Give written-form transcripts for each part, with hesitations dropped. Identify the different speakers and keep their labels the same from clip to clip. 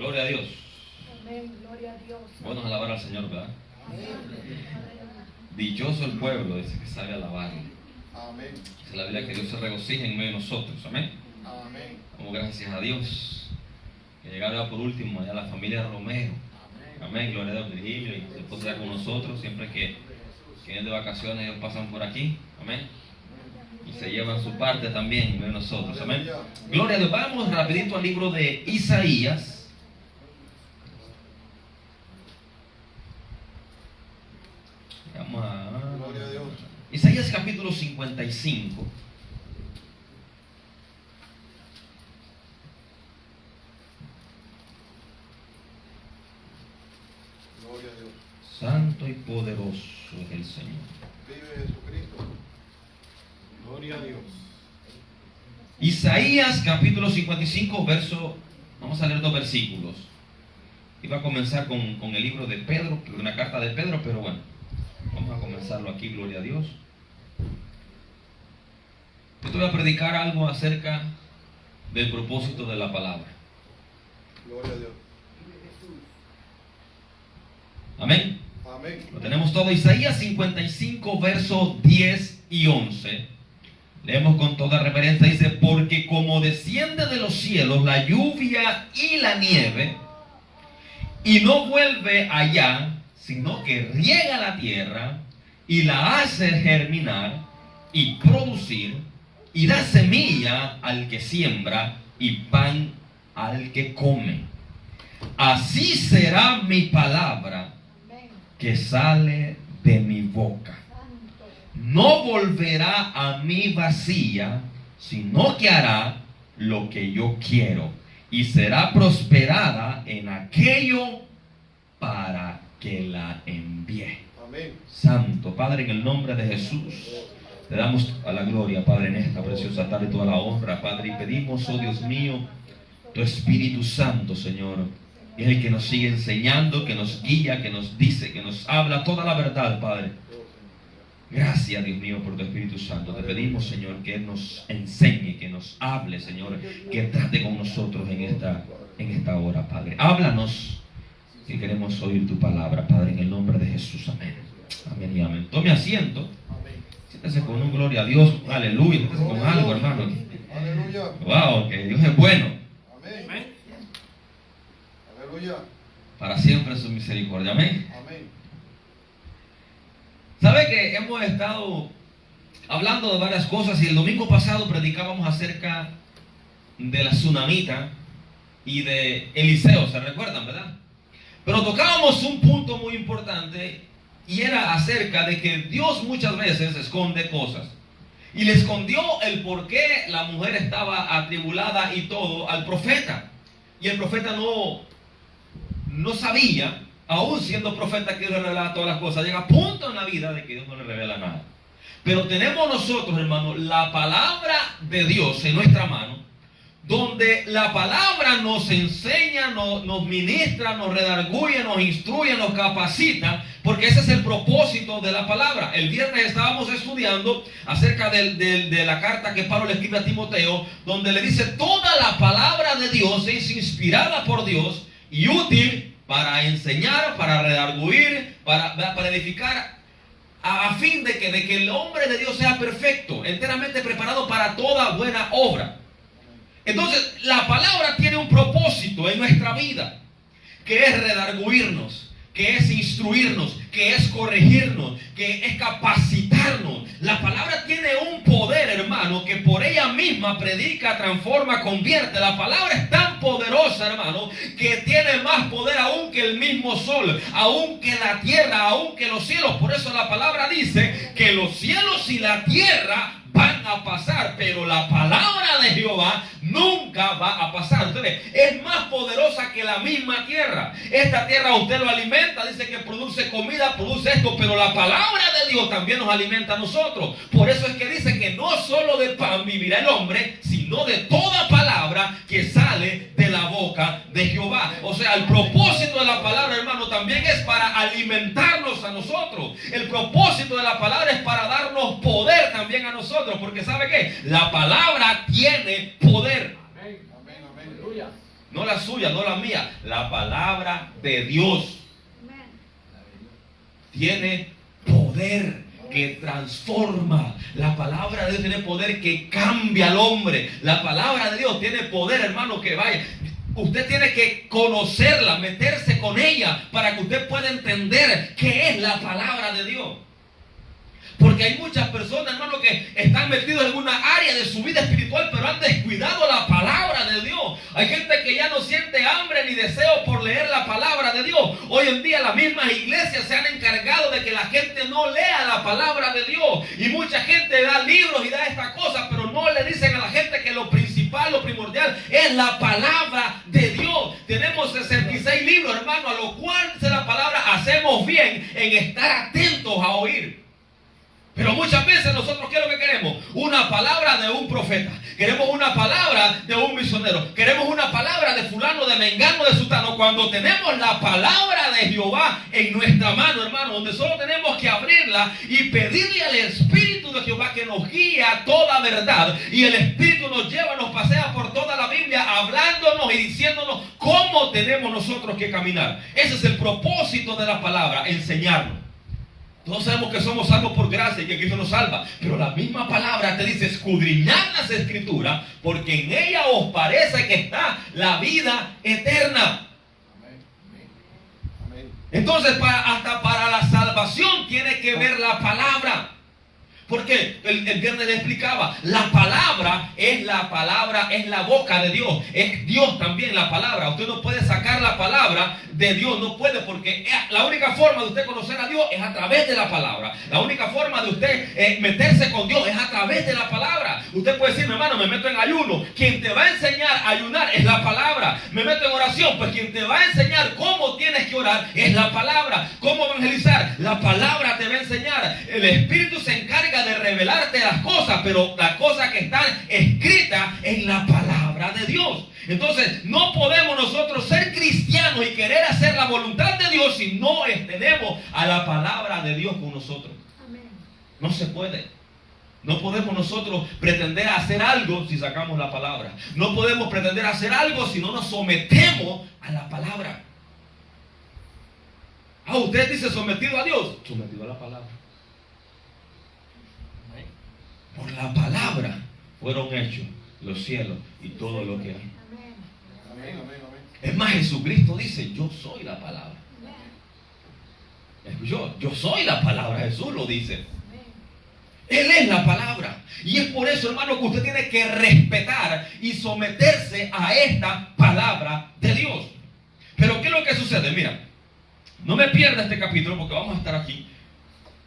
Speaker 1: Gloria a Dios.
Speaker 2: Amén, gloria a Dios.
Speaker 1: Bueno es alabar al Señor, ¿verdad?
Speaker 2: Amén.
Speaker 1: Dichoso el pueblo, dice, que sabe alabarle.
Speaker 3: Amén.
Speaker 1: Dice la Biblia que Dios se regocija en medio de nosotros. Amén.
Speaker 3: Amén.
Speaker 1: Damos gracias a Dios. Que llegara por último allá la familia Romero. Amén. Gloria a Dios. Virgilio y su esposa con nosotros. Siempre que vienen de vacaciones, ellos pasan por aquí. Amén. Y se llevan su parte también en medio de nosotros. Amén. Gloria a Dios. Vamos rapidito al libro de Isaías. Vamos a
Speaker 3: Gloria a Dios.
Speaker 1: Isaías capítulo 55.
Speaker 3: Gloria a Dios.
Speaker 1: Santo y poderoso es el Señor.
Speaker 3: Vive Jesucristo. Gloria a Dios.
Speaker 1: Isaías capítulo 55, verso. Vamos a leer 2 versículos. Iba a comenzar con el libro de Pedro, una carta de Pedro, pero bueno, vamos a comenzarlo aquí, gloria a Dios. Yo te voy a predicar algo acerca del propósito de la palabra.
Speaker 3: Gloria a Dios.
Speaker 1: Amén.
Speaker 3: Amén.
Speaker 1: Lo tenemos todo. Isaías 55, versos 10 y 11. Leemos con toda reverencia. Dice: porque como desciende de los cielos la lluvia y la nieve, y no vuelve allá, sino que riega la tierra y la hace germinar y producir, y da semilla al que siembra y pan al que come. Así será mi palabra que sale de mi boca. No volverá a mí vacía, sino que hará lo que yo quiero, y será prosperada en aquello para que la envíe.
Speaker 3: Amén.
Speaker 1: Santo Padre, en el nombre de Jesús, te damos a la gloria, Padre, en esta preciosa tarde, toda la honra, Padre, y pedimos, oh Dios mío, tu Espíritu Santo, Señor, es el que nos sigue enseñando, que nos guía, que nos dice, que nos habla toda la verdad, Padre. Gracias, Dios mío, por tu Espíritu Santo. Te pedimos, Señor, que Él nos enseñe, que nos hable, Señor, que trate con nosotros en esta hora, Padre. Háblanos, que queremos oír tu palabra, Padre, en el nombre de Jesús. Amén. Amén y amén. Tome asiento. Siéntese con un gloria a Dios. Aleluya. Siéntese con algo, hermano.
Speaker 3: Aleluya.
Speaker 1: Wow, que Dios es bueno.
Speaker 3: Amén. Aleluya.
Speaker 1: Para siempre su misericordia. Amén.
Speaker 3: Amén.
Speaker 1: ¿Sabe que hemos estado hablando de varias cosas? Y el domingo pasado predicábamos acerca de la tsunamita y de Eliseo, ¿se recuerdan, verdad? Pero tocábamos un punto muy importante, y era acerca de que Dios muchas veces esconde cosas. Y le escondió el por qué la mujer estaba atribulada y todo al profeta. Y el profeta no sabía, aún siendo profeta, que Dios le revelaba todas las cosas. Llega a punto en la vida de que Dios no le revela nada. Pero tenemos nosotros, hermanos, la palabra de Dios en nuestra mano, donde la palabra nos enseña, nos ministra, nos redarguye, nos instruye, nos capacita, porque ese es el propósito de la palabra. El viernes estábamos estudiando acerca de la carta que Pablo le escribe a Timoteo, donde le dice: toda la palabra de Dios es inspirada por Dios y útil para enseñar, para redarguir, para edificar, a fin de que el hombre de Dios sea perfecto, enteramente preparado para toda buena obra. Entonces, la palabra tiene un propósito en nuestra vida, que es redarguirnos, que es instruirnos, que es corregirnos, que es capacitarnos. La palabra tiene un poder, hermano, que por ella misma predica, transforma, convierte. La palabra es tan poderosa, hermano, que tiene más poder aún que el mismo sol, aún que la tierra, aún que los cielos. Por eso la palabra dice que los cielos y la tierra van a pasar, pero la palabra de Jehová nunca va a pasar. Entonces, es más poderosa que la misma tierra. Esta tierra usted lo alimenta, dice que produce comida, produce esto, pero la palabra de Dios también nos alimenta a nosotros. Por eso es que dice que no solo de pan vivirá el hombre, sino de toda palabra que sale de la boca de Jehová. O sea, el propósito de la palabra, hermano, también es para alimentarnos a nosotros. El propósito de la palabra es para darnos poder también a nosotros. Porque ¿sabe qué? La palabra tiene poder.
Speaker 3: Amén. Amén. Aleluya.
Speaker 1: No la suya, no la mía. La palabra de Dios
Speaker 2: Amén.
Speaker 1: tiene poder que transforma. La palabra de Dios tiene poder que cambia al hombre. La palabra de Dios tiene poder, hermano, que vaya. Usted tiene que conocerla, meterse con ella para que usted pueda entender qué es la palabra de Dios. Porque hay muchas personas, hermano, que están metidos en una área de su vida espiritual, pero han descuidado la palabra de Dios. Hay gente que ya no siente hambre ni deseo por leer la palabra de Dios. Hoy en día las mismas iglesias se han encargado de que la gente no lea la palabra de Dios. Y mucha gente da libros y da estas cosas, pero no le dicen a la gente que lo principal, lo primordial es la palabra de Dios. Tenemos 66 libros, hermano, a lo cual dice la palabra, hacemos bien en estar atentos a oír. Pero muchas veces nosotros, ¿qué es lo que queremos? Una palabra de un profeta. Queremos una palabra de un misionero. Queremos una palabra de fulano, de mengano, de sutano. Cuando tenemos la palabra de Jehová en nuestra mano, hermano, donde solo tenemos que abrirla y pedirle al Espíritu de Jehová que nos guíe a toda verdad. Y el Espíritu nos lleva, nos pasea por toda la Biblia, hablándonos y diciéndonos cómo tenemos nosotros que caminar. Ese es el propósito de la palabra, enseñarnos. Todos sabemos que somos salvos por gracia y que Cristo nos salva. Pero la misma palabra te dice, escudriñad las Escrituras, porque en ella os parece que está la vida eterna.
Speaker 3: Amén.
Speaker 1: Entonces, hasta para la salvación tiene que ver la palabra. Porque el viernes le explicaba, la palabra, es la boca de Dios. Es Dios también la palabra. Usted no puede sacar la palabra de Dios, no puede, porque la única forma de usted conocer a Dios es a través de la palabra. La única forma de usted meterse con Dios es a través de la palabra. Usted puede decir, mi hermano, me meto en ayuno. Quien te va a enseñar a ayunar es la palabra. Me meto en oración, pues quien te va a enseñar cómo tienes que orar es la palabra. ¿Cómo evangelizar? La palabra te va a enseñar. El Espíritu se encarga de revelarte las cosas, pero las cosas que están escritas en la palabra de Dios. Entonces no podemos nosotros ser cristianos y querer hacer la voluntad de Dios si no tenemos a la palabra de Dios con nosotros.
Speaker 2: Amén.
Speaker 1: No se puede. No podemos nosotros pretender hacer algo si sacamos la palabra. No podemos pretender hacer algo si no nos sometemos a la palabra. Usted dice sometido a Dios, sometido a la palabra. Por la palabra fueron hechos los cielos y todo lo que hay.
Speaker 2: Amén.
Speaker 3: Amén, amén, amén.
Speaker 1: Es más, Jesucristo dice, yo soy la palabra.
Speaker 2: Amén.
Speaker 1: Yo soy la palabra, Jesús lo dice.
Speaker 2: Amén.
Speaker 1: Él es la palabra. Y es por eso, hermano, que usted tiene que respetar y someterse a esta palabra de Dios. Pero ¿qué es lo que sucede? Mira, no me pierda este capítulo porque vamos a estar aquí.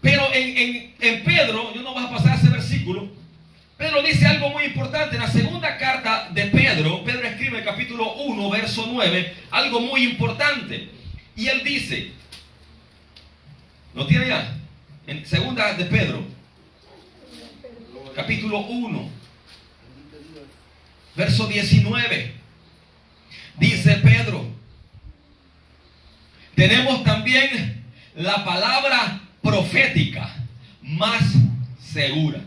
Speaker 1: Pero en Pedro, yo no voy a pasar ese versículo, Pedro dice algo muy importante. En la segunda carta de Pedro, Pedro escribe en el capítulo 1, verso 9, algo muy importante. Y él dice, ¿no tiene ya? En segunda de Pedro, capítulo 1, verso 19, dice Pedro, tenemos también la palabra profética más segura.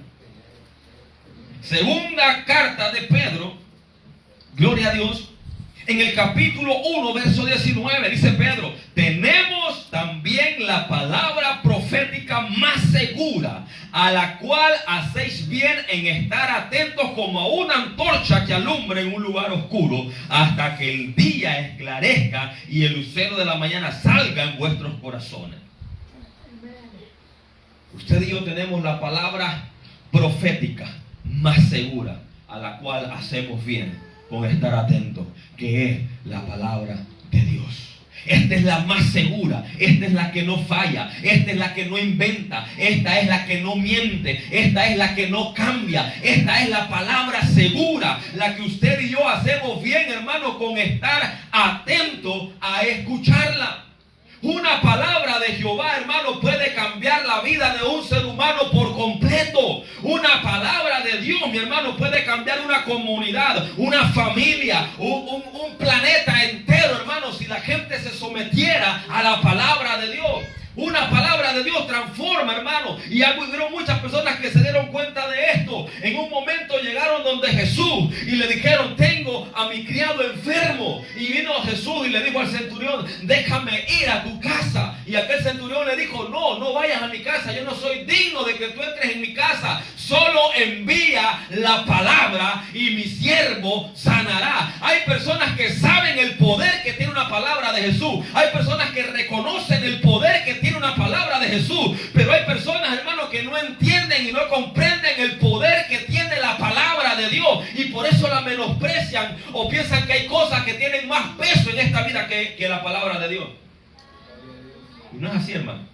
Speaker 1: Segunda carta de Pedro, gloria a Dios, en el capítulo 1, verso 19, dice Pedro, tenemos también la palabra profética más segura, a la cual hacéis bien en estar atentos como a una antorcha que alumbra en un lugar oscuro, hasta que el día esclarezca y el lucero de la mañana salga en vuestros corazones. Usted y yo tenemos la palabra profética más segura, a la cual hacemos bien con estar atentos, que es la palabra de Dios. Esta es la más segura, esta es la que no falla, esta es la que no inventa, esta es la que no miente, esta es la que no cambia, esta es la palabra segura, la que usted y yo hacemos bien, hermano, con estar atentos a escucharla. Una palabra de Jehová, hermano, puede cambiar la vida de un ser humano por completo. Una palabra de Dios, mi hermano, puede cambiar una comunidad, una familia, un planeta entero, hermano, si la gente se sometiera a la palabra de Dios. Una palabra de Dios transforma, hermano. Y hubieron muchas personas que se dieron cuenta de esto. En un momento llegaron donde donde Jesús y le dijeron: tengo a mi criado enfermo. Y vino Jesús y le dijo al centurión: déjame ir a tu casa. Y aquel centurión le dijo: no, no vayas a mi casa, yo no soy digno de que tú entres en mi casa. Solo envía la palabra y mi siervo sanará. Hay personas que saben el poder que tiene una palabra de Jesús. Hay personas que reconocen el poder que tiene una palabra de Jesús. Pero hay personas, hermanos, que no entienden y no comprenden el poder que tiene la palabra de Dios. Y por eso la menosprecian o piensan que hay cosas que tienen más peso en esta vida que la palabra de Dios. Y no es así, hermano.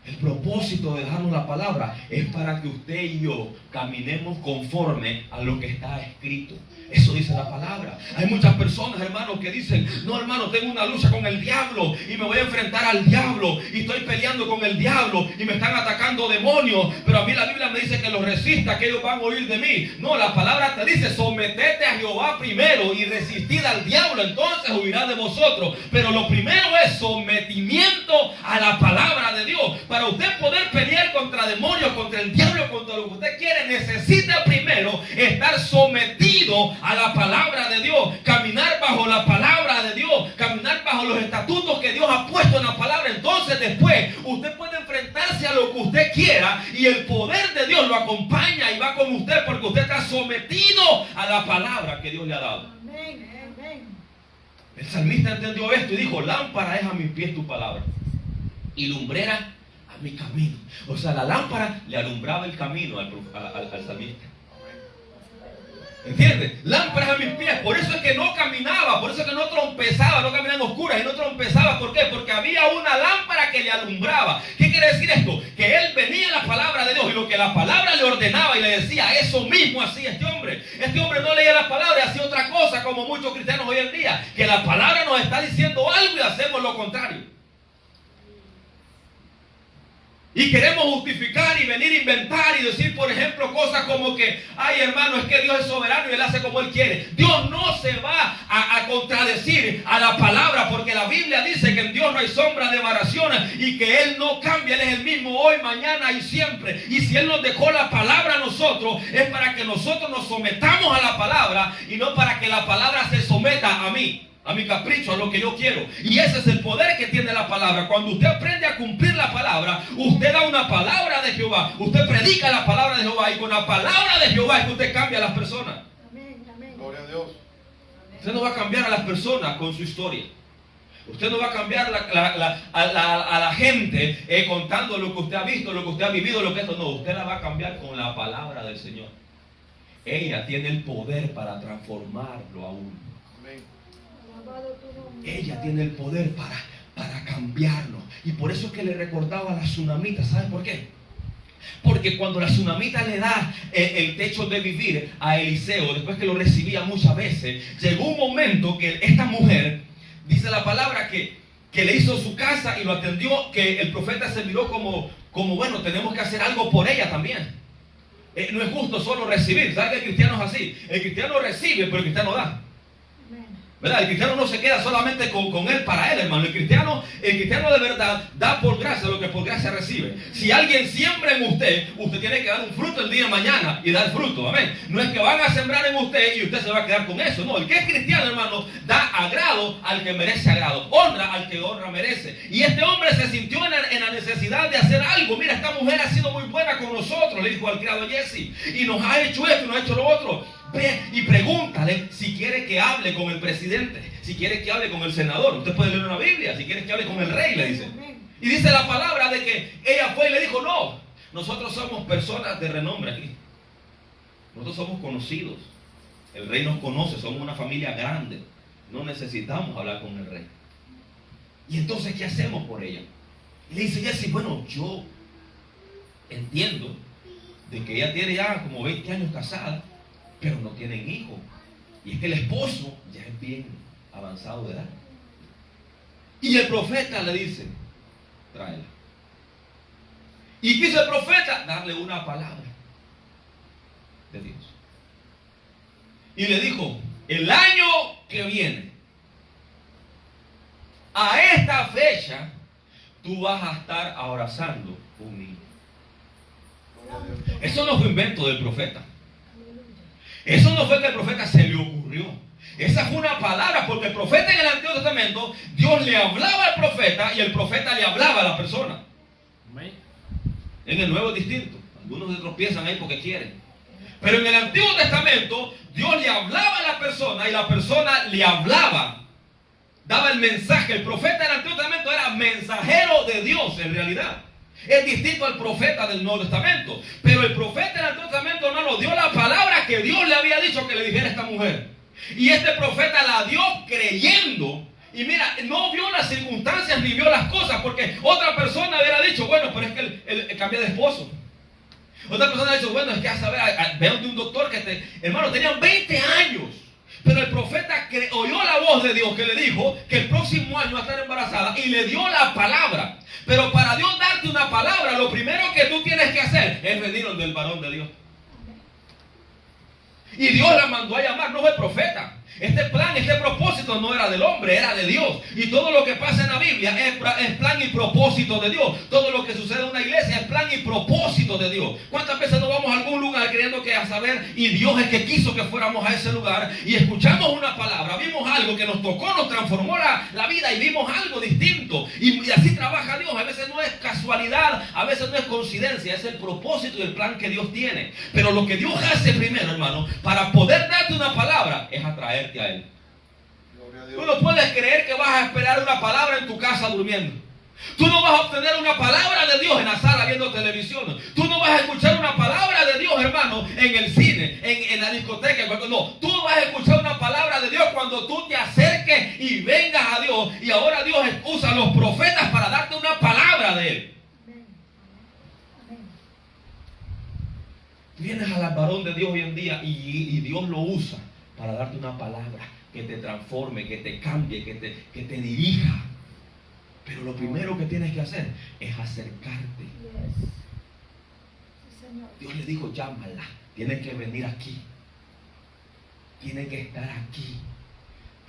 Speaker 1: El propósito de darnos la palabra es para que usted y yo caminemos conforme a lo que está escrito. Eso dice la palabra. Hay muchas personas, hermanos, que dicen: no, hermano, tengo una lucha con el diablo y me voy a enfrentar al diablo y estoy peleando con el diablo y me están atacando demonios, pero a mí la Biblia me dice que los resista, que ellos van a oír de mí. No, la palabra te dice: sometete a Jehová primero y resistid al diablo, entonces huirá de vosotros. Pero lo primero es sometimiento a la palabra de Dios. Para usted poder pelear contra demonios, contra el diablo, contra lo que usted quiere, necesita primero estar sometido a la palabra de Dios, caminar bajo la palabra de Dios, caminar bajo los estatutos que Dios ha puesto en la palabra. Entonces después usted puede enfrentarse a lo que usted quiera y el poder de Dios lo acompaña y va con usted, porque usted está sometido a la palabra que Dios le ha dado.
Speaker 2: Amén, amén.
Speaker 1: El salmista entendió esto y dijo: lámpara es a mis pies tu palabra y lumbrera a mi camino. O sea, la lámpara le alumbraba el camino al salmista. ¿Entiendes? Lámparas a mis pies. Por eso es que no caminaba, por eso es que no trompezaba, no caminaba en oscuras y no trompezaba. ¿Por qué? Porque había una lámpara que le alumbraba. ¿Qué quiere decir esto? Que él venía a la palabra de Dios y lo que la palabra le ordenaba y le decía, eso mismo hacía este hombre. Este hombre no leía la palabra y hacía otra cosa, como muchos cristianos hoy en día, que la palabra nos está diciendo algo y hacemos lo contrario. Y queremos justificar y venir a inventar y decir, por ejemplo, cosas como que: ay, hermano, es que Dios es soberano y Él hace como Él quiere. Dios no se va a contradecir a la palabra, porque la Biblia dice que en Dios no hay sombra de variación y que Él no cambia. Él es el mismo hoy, mañana y siempre. Y si Él nos dejó la palabra a nosotros, es para que nosotros nos sometamos a la palabra y no para que la palabra se someta a mí, a mi capricho, a lo que yo quiero. Y ese es el poder que tiene la palabra. Cuando usted aprende a cumplir la palabra, usted da una palabra de Jehová, usted predica la palabra de Jehová, y con la palabra de Jehová es que usted cambia a las personas.
Speaker 2: Amén, amén.
Speaker 3: Gloria a Dios.
Speaker 1: Usted no va a cambiar a las personas con su historia. Usted no va a cambiar a la gente contando lo que usted ha visto, lo que usted ha vivido, lo que esto. No, usted la va a cambiar con la palabra del Señor. Ella tiene el poder para transformarlo a uno.
Speaker 3: Amén.
Speaker 2: Alabado tu nombre.
Speaker 1: Ella tiene el poder para cambiarlo. Y por eso es que le recordaba a la tsunamita. ¿Sabe por qué? Porque cuando la tsunamita le da el techo de vivir a Eliseo, después que lo recibía muchas veces, llegó un momento que esta mujer, dice la palabra, que le hizo su casa y lo atendió, que el profeta se miró como bueno, tenemos que hacer algo por ella también. No es justo solo recibir. ¿Sabe que el cristiano es así? El cristiano recibe, pero el cristiano da. ¿Verdad? El cristiano no se queda solamente con él para él, hermano. El cristiano de verdad da por gracia lo que por gracia recibe. Si alguien siembra en usted, usted tiene que dar un fruto el día de mañana y dar fruto. Amén. No es que van a sembrar en usted y usted se va a quedar con eso. No, el que es cristiano, hermano, da agrado al que merece agrado, honra al que honra merece. Y este hombre se sintió en la necesidad de hacer algo. Mira, esta mujer ha sido muy buena con nosotros, le dijo al criado Jesse, y nos ha hecho esto y nos ha hecho lo otro. Ve y pregúntale si quiere que hable con el presidente, si quiere que hable con el senador. Usted puede leer una Biblia, si quiere que hable con el rey, le dice. Y dice la palabra de que ella fue y le dijo: no, nosotros somos personas de renombre aquí. Nosotros somos conocidos. El rey nos conoce, somos una familia grande. No necesitamos hablar con el rey. Y entonces, ¿qué hacemos por ella? Y le dice Jesse: bueno, yo entiendo de que ella tiene ya como 20 años casada, pero no tienen hijos. Y es que el esposo ya es bien avanzado de edad. Y el profeta le dice: tráela. ¿Y qué hizo el profeta? Darle una palabra de Dios. Y le dijo: el año que viene, a esta fecha, tú vas a estar abrazando un niño. Eso no fue invento del profeta. Eso no fue que el profeta se le ocurrió. Esa fue una palabra, porque el profeta en el Antiguo Testamento, Dios le hablaba al profeta y el profeta le hablaba a la persona. En el Nuevo es distinto. Algunos se tropiezan ahí porque quieren. Pero en el Antiguo Testamento, Dios le hablaba a la persona y la persona le hablaba. Daba el mensaje. El profeta del Antiguo Testamento era mensajero de Dios en realidad. Es distinto al profeta del Nuevo Testamento. Pero el profeta del Antiguo Testamento, hermano, dio la palabra que Dios le había dicho que le dijera a esta mujer. Y este profeta la dio creyendo. Y mira, no vio las circunstancias ni vio las cosas, porque otra persona hubiera dicho, bueno, pero es que él cambia de esposo. Otra persona ha dicho, bueno, es que a saber, vean de un doctor que hermano, tenían 20 años. Pero el profeta oyó la voz de Dios que le dijo que el próximo año va a estar embarazada y le dio la palabra. Pero para Dios darte una palabra, lo primero que tú tienes que hacer es venir donde el varón de Dios. Y Dios la mandó a llamar, no fue el profeta. Este plan, este propósito no era del hombre, era de Dios. Y todo lo que pasa en la Biblia es plan y propósito de Dios. Todo lo que sucede en una iglesia es plan y propósito de Dios. ¿Cuántas veces nos vamos a algún lugar creyendo que a saber, y Dios es que quiso que fuéramos a ese lugar, y escuchamos una palabra, vimos algo que nos tocó, nos transformó la vida y vimos algo distinto? Y así trabaja Dios. A veces no es casualidad, a veces no es coincidencia, es el propósito y el plan que Dios tiene. Pero lo que Dios hace primero, hermano, para poder darte una palabra, es atraerte a Él. Tú no puedes creer que vas a esperar una palabra en tu casa durmiendo. Tú no vas a obtener una palabra de Dios en la sala viendo televisión. Tú no vas a escuchar una palabra de Dios, hermano, en el cine, en la discoteca. No, tú vas a escuchar una palabra de Dios cuando tú te acerques y vengas a Dios. Y ahora Dios usa a los profetas para darte una palabra de Él. Vienes al varón de Dios hoy en día y Dios lo usa para darte una palabra que te transforme, que te cambie, que te dirija. Pero lo primero que tienes que hacer es acercarte. Dios le dijo, llámala, tienes que venir aquí, tiene que estar aquí.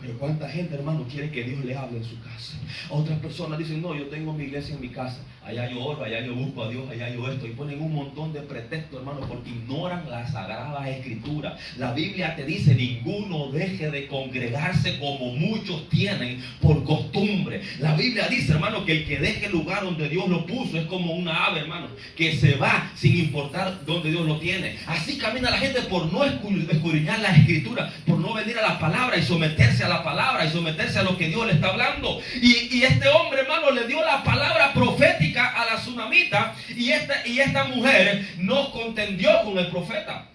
Speaker 1: Pero cuánta gente, hermano, quiere que Dios le hable en su casa. Otras personas dicen, no, yo tengo mi iglesia en mi casa, allá yo oro, allá yo busco a Dios, allá yo esto, y ponen un montón de pretextos, hermano, porque ignoran las sagradas escrituras. La Biblia te dice, ninguno deje de congregarse como muchos tienen por costumbre. La Biblia dice, hermano, que el que deje el lugar donde Dios lo puso es como una ave, hermano, que se va sin importar dónde Dios lo tiene. Así camina la gente por no escudriñar la escritura, por no venir a la palabra y someterse a la palabra y someterse a lo que Dios le está hablando. Y este hombre, hermano, le dio la palabra profética a la tsunamita, y esta mujer no contendió con el profeta.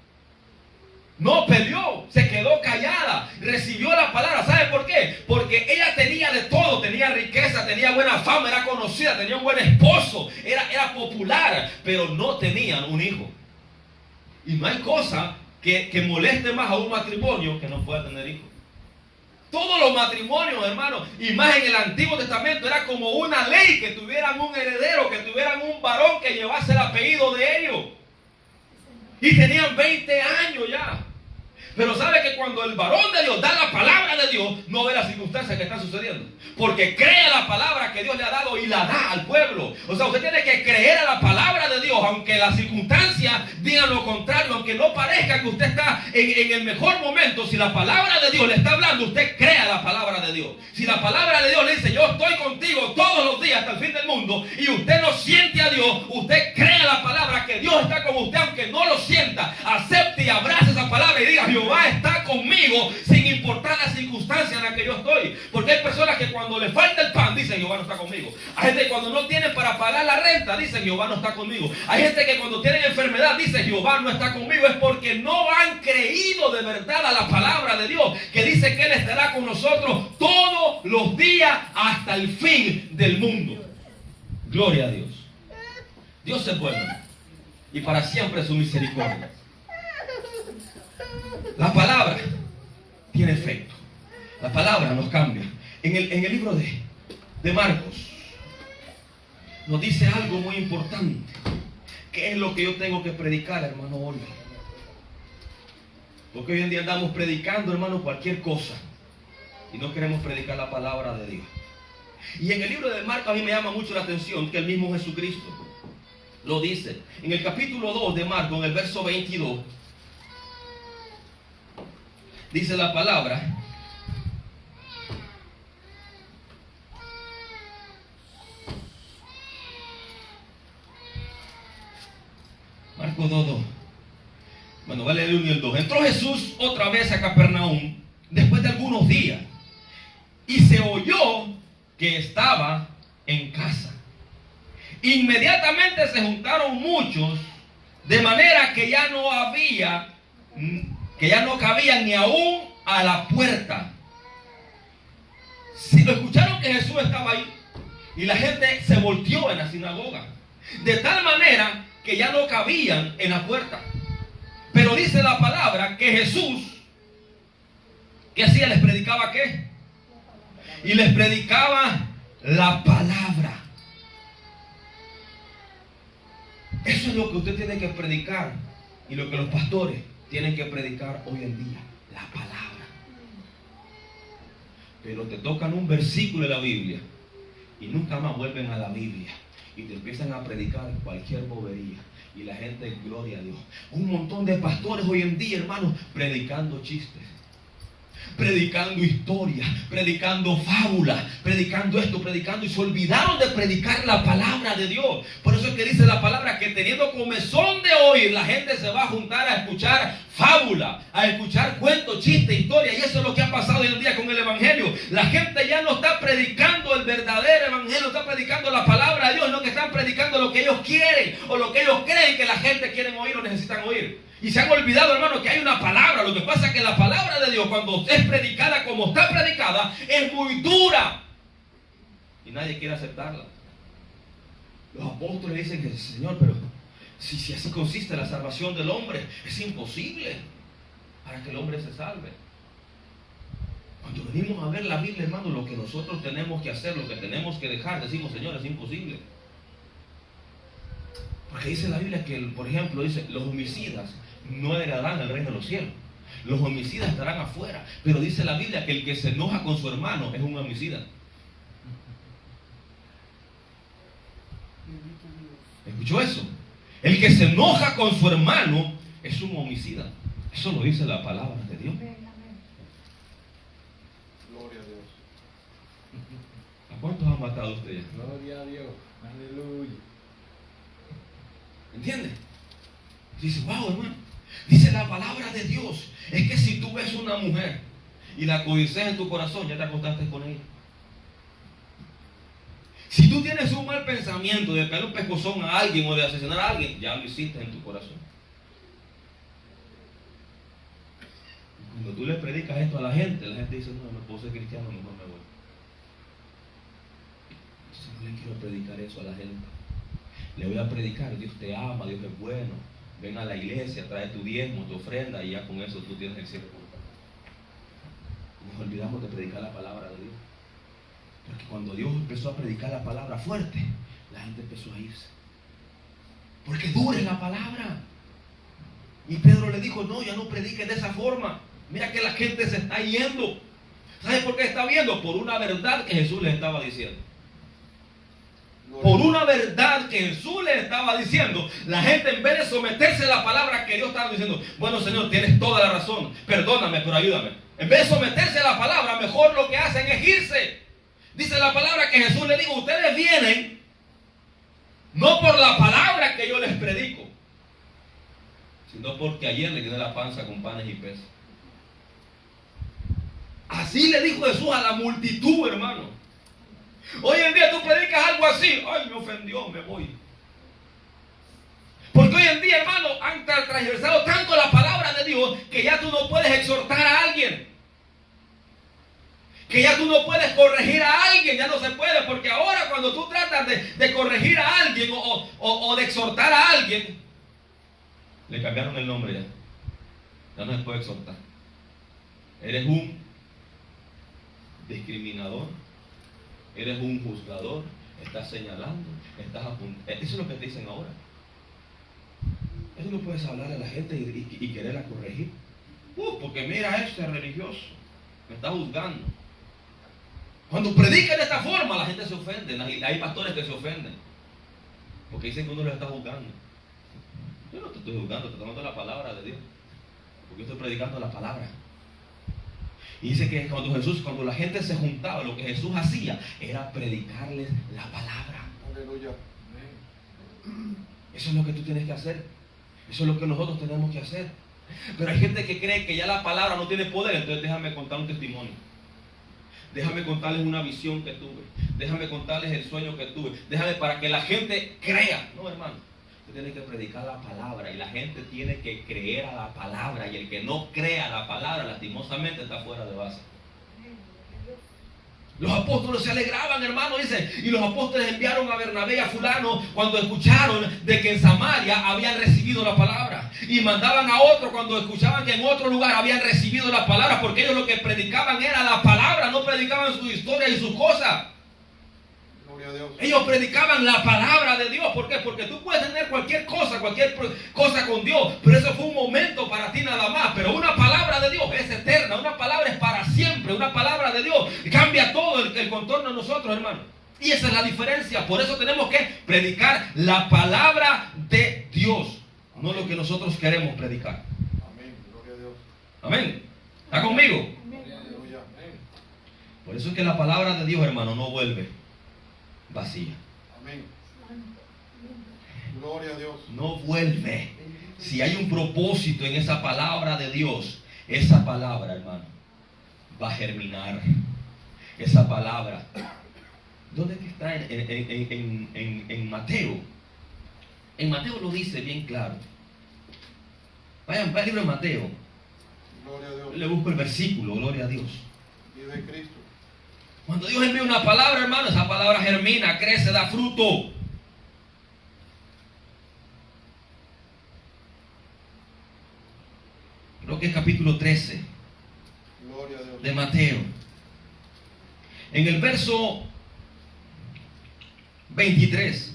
Speaker 1: No peleó, se quedó callada, recibió la palabra. ¿Sabe por qué? Porque ella tenía de todo, tenía riqueza, tenía buena fama, era conocida, tenía un buen esposo, era popular, pero no tenían un hijo. Y no hay cosa que moleste más a un matrimonio que no pueda tener hijos. Todos los matrimonios, hermano, y más en el Antiguo Testamento, era como una ley que tuvieran un heredero, que tuvieran un varón que llevase el apellido de ellos. Y tenían 20 años ya. Pero sabe que cuando el varón de Dios da la palabra de Dios, no ve las circunstancias que están sucediendo. Porque cree la palabra que Dios le ha dado y la da al pueblo. O sea, usted tiene que creer a la palabra de Dios, aunque las circunstancias digan lo contrario, aunque no parezca que usted está en el mejor momento. Si la palabra de Dios le está hablando, usted crea la palabra de Dios. Si la palabra de Dios le dice, yo estoy contigo todos los días hasta el fin del mundo, y usted no siente a Dios, usted crea la palabra que Dios está con usted, aunque no lo sienta. Acepte y abrace esa palabra y diga, Jehová está conmigo sin importar la circunstancia en la que yo estoy. Porque hay personas que cuando le falta el pan dicen, Jehová no está conmigo. Hay gente que cuando no tienen para pagar la renta dicen, Jehová no está conmigo. Hay gente que cuando tienen enfermedad dice, Jehová no está conmigo. Es porque no han creído de verdad a la palabra de Dios, que dice que Él estará con nosotros todos los días hasta el fin del mundo. Gloria a Dios. Dios es bueno y para siempre su misericordia. La palabra tiene efecto. La palabra nos cambia. En el libro de Marcos nos dice algo muy importante. ¿Qué es lo que yo tengo que predicar, hermano, hoy? Porque hoy en día andamos predicando, hermano, cualquier cosa, y no queremos predicar la palabra de Dios. Y en el libro de Marcos a mí me llama mucho la atención que el mismo Jesucristo lo dice. En el capítulo 2 de Marcos, en el verso 22, dice la palabra. Marcos 2:2. Bueno, vale el 1 y el 2. Entró Jesús otra vez a Capernaum después de algunos días y se oyó que estaba en casa. Inmediatamente se juntaron muchos, de manera que ya no cabían ni aún a la puerta. Si lo escucharon que Jesús estaba ahí y la gente se volteó en la sinagoga, de tal manera que ya no cabían en la puerta. Pero dice la palabra que Jesús, ¿qué hacía? Les predicaba ¿qué? Y les predicaba la palabra. Eso es lo que usted tiene que predicar y lo que los pastores tienen que predicar hoy en día, la palabra. Pero te tocan un versículo de la Biblia y nunca más vuelven a la Biblia y te empiezan a predicar cualquier bobería y la gente, gloria a Dios. Un montón de pastores hoy en día, hermanos, predicando chistes, predicando historias, predicando fábulas, predicando esto, predicando, y se olvidaron de predicar la palabra de Dios. Por eso es que dice la palabra que teniendo comezón de oír, la gente se va a juntar a escuchar fábula, a escuchar cuentos, chistes, historias. Y eso es lo que ha pasado hoy en día con el evangelio. La gente ya no está predicando el verdadero evangelio, no está predicando la palabra de Dios, sino que están predicando lo que ellos quieren o lo que ellos creen que la gente quiere oír o necesitan oír. Y se han olvidado, hermano, que hay una palabra. Lo que pasa es que la palabra de Dios, cuando es predicada como está predicada, es muy dura y nadie quiere aceptarla. Los apóstoles dicen que, Señor, pero si así consiste la salvación del hombre, es imposible para que el hombre se salve. Cuando venimos a ver la Biblia, hermano, lo que nosotros tenemos que hacer, lo que tenemos que dejar, decimos, Señor, es imposible. Porque dice la Biblia que, por ejemplo, dice, los homicidas no heredarán el reino de los cielos. Los homicidas estarán afuera. Pero dice la Biblia que el que se enoja con su hermano es un homicida. ¿Escuchó eso? El que se enoja con su hermano es un homicida. Eso lo dice la palabra de Dios.
Speaker 2: Amén, amén.
Speaker 3: Gloria a Dios.
Speaker 1: ¿A cuántos han matado usted ya?
Speaker 4: Gloria a Dios. Aleluya.
Speaker 1: ¿Entiende? Dice, wow, hermano. Dice la palabra de Dios. Es que si tú ves una mujer y la codicias en tu corazón, ya te acostaste con ella. Si tú tienes un mal pensamiento de pegar un pescozón a alguien o de asesinar a alguien, ya lo hiciste en tu corazón. Cuando tú le predicas esto a la gente dice, no puedo ser cristiano, mejor me voy. Entonces no le quiero predicar eso a la gente. Le voy a predicar, Dios te ama, Dios es bueno. Ven a la iglesia, trae tu diezmo, tu ofrenda, y ya con eso tú tienes el cielo. Nos olvidamos de predicar la palabra de Dios. Porque cuando Dios empezó a predicar la palabra fuerte, la gente empezó a irse. Porque dura la palabra. Y Pedro le dijo, no, ya no prediques de esa forma. Mira que la gente se está yendo. ¿Sabes por qué está viendo? Por una verdad que Jesús les estaba diciendo. Por una verdad que Jesús les estaba diciendo, la gente, en vez de someterse a la palabra que Dios estaba diciendo, bueno, Señor, tienes toda la razón, perdóname, pero ayúdame. En vez de someterse a la palabra, mejor lo que hacen es irse. Dice la palabra que Jesús le dijo, ustedes vienen no por la palabra que yo les predico, sino porque ayer le llené la panza con panes y peces. Así le dijo Jesús a la multitud, hermano. Hoy en día tú predicas algo así, ay, me ofendió, me voy. Porque hoy en día, hermano, han transversado tanto la palabra de Dios que ya tú no puedes exhortar a alguien. Que ya tú no puedes corregir a alguien, ya no se puede. Porque ahora cuando tú tratas de corregir a alguien o de exhortar a alguien, le cambiaron el nombre ya. Ya no se puede exhortar. Eres un discriminador. Eres un juzgador, estás señalando, estás apuntando. Eso es lo que te dicen ahora. Eso no puedes hablar a la gente y quererla corregir. Porque mira, este religioso me está juzgando. Cuando predican de esta forma, la gente se ofende. Hay pastores que se ofenden porque dicen que uno los está juzgando. Yo no te estoy juzgando, te estoy dando la palabra de Dios. Porque yo estoy predicando la palabra. Y dice que cuando la gente se juntaba, lo que Jesús hacía era predicarles la palabra.
Speaker 3: Aleluya.
Speaker 1: Eso es lo que tú tienes que hacer. Eso es lo que nosotros tenemos que hacer. Pero hay gente que cree que ya la palabra no tiene poder. Entonces déjame contar un testimonio. Déjame contarles una visión que tuve. Déjame contarles el sueño que tuve. Déjame para que la gente crea. No, hermano. Tú tienes que predicar la palabra. Y la gente tiene que creer a la palabra. Y el que no crea a la palabra, lastimosamente está fuera de base. Los apóstoles se alegraban, hermano, dice, y los apóstoles enviaron a Bernabé y a fulano cuando escucharon de que en Samaria habían recibido la palabra, y mandaban a otro cuando escuchaban que en otro lugar habían recibido la palabra, porque ellos lo que predicaban era la palabra, no predicaban su historia y sus cosas.
Speaker 3: Gloria a Dios.
Speaker 1: Ellos predicaban la palabra de Dios. ¿Por qué? Porque tú puedes tener cualquier cosa con Dios, pero eso fue un momento para ti nada más. Pero una palabra de Dios es eterna, una palabra es para siempre, una palabra de Dios cambia todo el contorno de nosotros, hermano. Y esa es la diferencia. Por eso tenemos que predicar la palabra de Dios, no lo que nosotros queremos predicar.
Speaker 3: Amén. Gloria a Dios.
Speaker 1: Amén. ¿Está conmigo?
Speaker 3: Aleluya.
Speaker 1: Por eso es que la palabra de Dios, hermano, no vuelve vacía.
Speaker 3: Amén. Gloria a Dios.
Speaker 1: No vuelve. Si hay un propósito en esa palabra de Dios, esa palabra, hermano, va a germinar. Esa palabra. ¿Dónde es que está? En Mateo. En Mateo lo dice bien claro. Vayan al libro de Mateo.
Speaker 3: Gloria a Dios.
Speaker 1: Le busco el versículo, gloria a Dios.
Speaker 3: Vive Cristo.
Speaker 1: Cuando Dios envía una palabra, hermano, esa palabra germina, crece, da fruto. Creo que es capítulo 13
Speaker 3: Gloria a Dios.
Speaker 1: de Mateo. En el verso 23.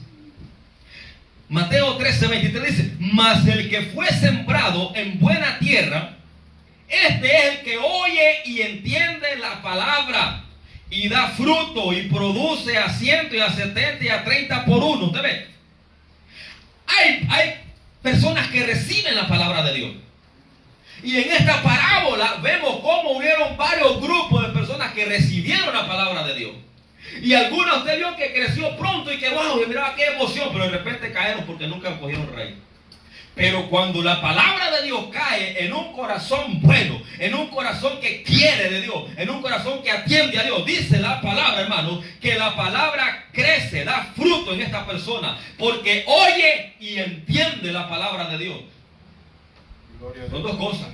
Speaker 1: Mateo 13, 23 dice: mas el que fue sembrado en buena tierra, este es el que oye y entiende la palabra, y da fruto y produce a 100 y a 70 y a 30 por uno. ¿Usted ve? Hay personas que reciben la palabra de Dios. Y en esta parábola vemos cómo hubieron varios grupos de personas que recibieron la palabra de Dios. Y algunos usted vio que creció pronto y que wow, miraba qué emoción, pero de repente cayeron porque nunca cogieron rey. Pero cuando la palabra de Dios cae en un corazón bueno, en un corazón que quiere de Dios, en un corazón que atiende a Dios, dice la palabra, hermano, que la palabra crece, da fruto en esta persona, porque oye y entiende la palabra de Dios.
Speaker 3: Gloria a
Speaker 1: Son
Speaker 3: Dios.
Speaker 1: dos cosas: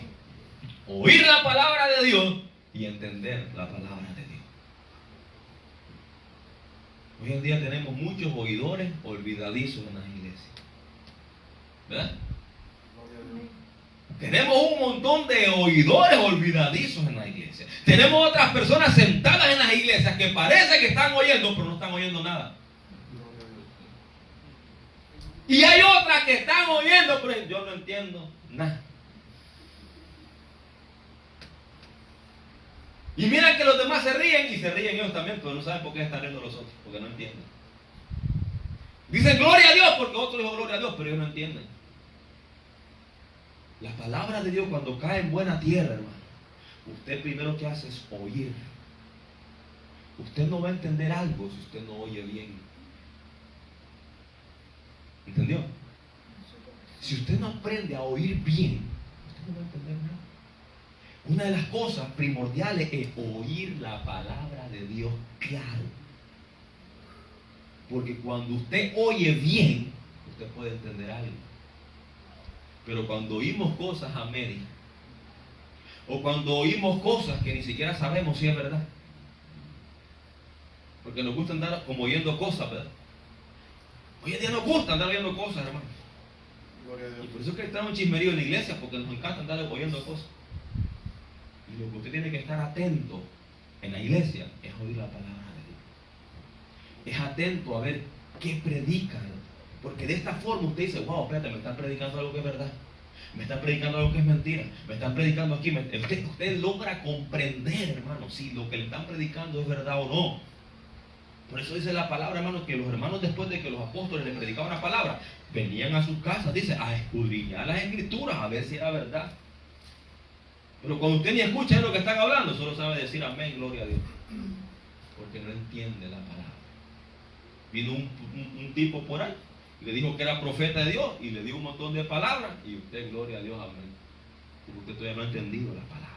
Speaker 1: oír la palabra de Dios y entender la palabra de Dios. Hoy en día tenemos muchos oidores olvidadizos en las iglesias, ¿verdad?
Speaker 3: Gloria a Dios.
Speaker 1: Tenemos un montón de oidores olvidadizos en la iglesia. Tenemos otras personas sentadas en las iglesias que parece que están oyendo, pero no están oyendo nada.
Speaker 3: Gloria a Dios.
Speaker 1: Y hay otras que están oyendo, pero yo no entiendo nada. Y miran que los demás se ríen, y se ríen ellos también, pero no saben por qué están riendo los otros, porque no entienden. Dicen gloria a Dios porque otro dijo gloria a Dios, pero ellos no entienden. La palabra de Dios cuando cae en buena tierra, hermano, usted primero que hace es oír. Usted no va a entender algo si usted no oye bien. ¿Entendió? Si usted no aprende a oír bien, usted no va a entender nada. Una de las cosas primordiales es oír la palabra de Dios claro. Porque cuando usted oye bien, usted puede entender algo. Pero cuando oímos cosas a medias, o cuando oímos cosas que ni siquiera sabemos si es verdad, porque nos gusta andar como oyendo cosas, ¿verdad? Hoy en día nos gusta andar oyendo cosas, hermano.
Speaker 3: Gloria a
Speaker 1: Y
Speaker 3: Dios.
Speaker 1: por eso es que está un chismerío en la iglesia, porque nos encanta andar oyendo cosas. Y lo que usted tiene que estar atento en la iglesia es oír la palabra de Dios. Es atento a ver qué predican. Porque de esta forma usted dice: wow, espérate, me están predicando algo que es verdad. Me están predicando algo que es mentira. Me están predicando aquí. Usted logra comprender, hermano, si lo que le están predicando es verdad o no. Por eso dice la palabra, hermano, que los hermanos, después de que los apóstoles les predicaban la palabra, venían a sus casas, dice, a escudriñar las escrituras, a ver si era verdad. Pero cuando usted ni escucha lo que están hablando, solo sabe decir amén, gloria a Dios. Porque no entiende la palabra. Vino un tipo por ahí y le dijo que era profeta de Dios y le dio un montón de palabras y usted, gloria a Dios, amén. Porque usted todavía no ha entendido la palabra.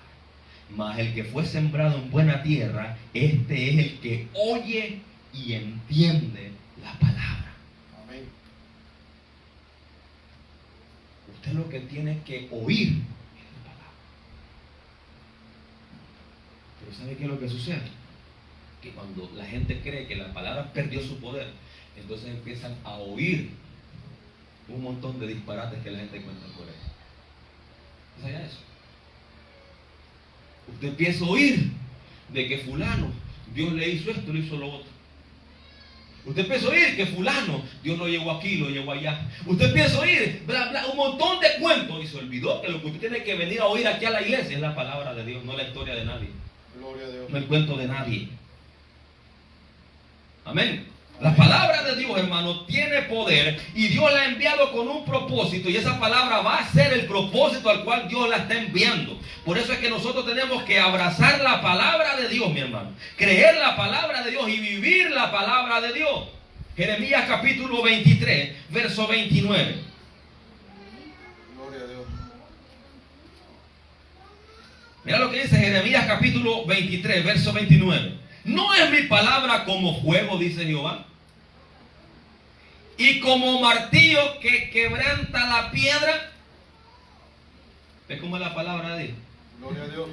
Speaker 1: Mas el que fue sembrado en buena tierra, este es el que oye y entiende la palabra.
Speaker 3: Amén.
Speaker 1: Usted lo que tiene que oír es la palabra. Pero ¿sabe qué es lo que sucede? Que cuando la gente cree que la palabra perdió su poder, entonces empiezan a oír un montón de disparates que la gente cuenta por ahí. ¿No sabía eso? Usted empieza a oír de que fulano, Dios le hizo esto, le hizo lo otro. Usted empieza a oír que fulano, Dios lo llevó aquí, lo llevó allá. Usted empieza a oír, bla, bla, un montón de cuentos y se olvidó que lo que usted tiene que venir a oír aquí a la iglesia es la palabra de Dios, no la historia de nadie,
Speaker 3: Gloria a Dios.
Speaker 1: no el cuento de nadie. Amén. La palabra de Dios, hermano, tiene poder y Dios la ha enviado con un propósito y esa palabra va a ser el propósito al cual Dios la está enviando. Por eso es que nosotros tenemos que abrazar la palabra de Dios, mi hermano. Creer la palabra de Dios y vivir la palabra de Dios. Jeremías capítulo 23, verso 29.
Speaker 3: Gloria a Dios.
Speaker 1: Mira lo que dice Jeremías capítulo 23, verso 29. ¿No es mi palabra como fuego, dice Jehová? Y como martillo que quebranta la piedra. ¿Ves cómo es la palabra de Dios?
Speaker 3: Gloria a Dios.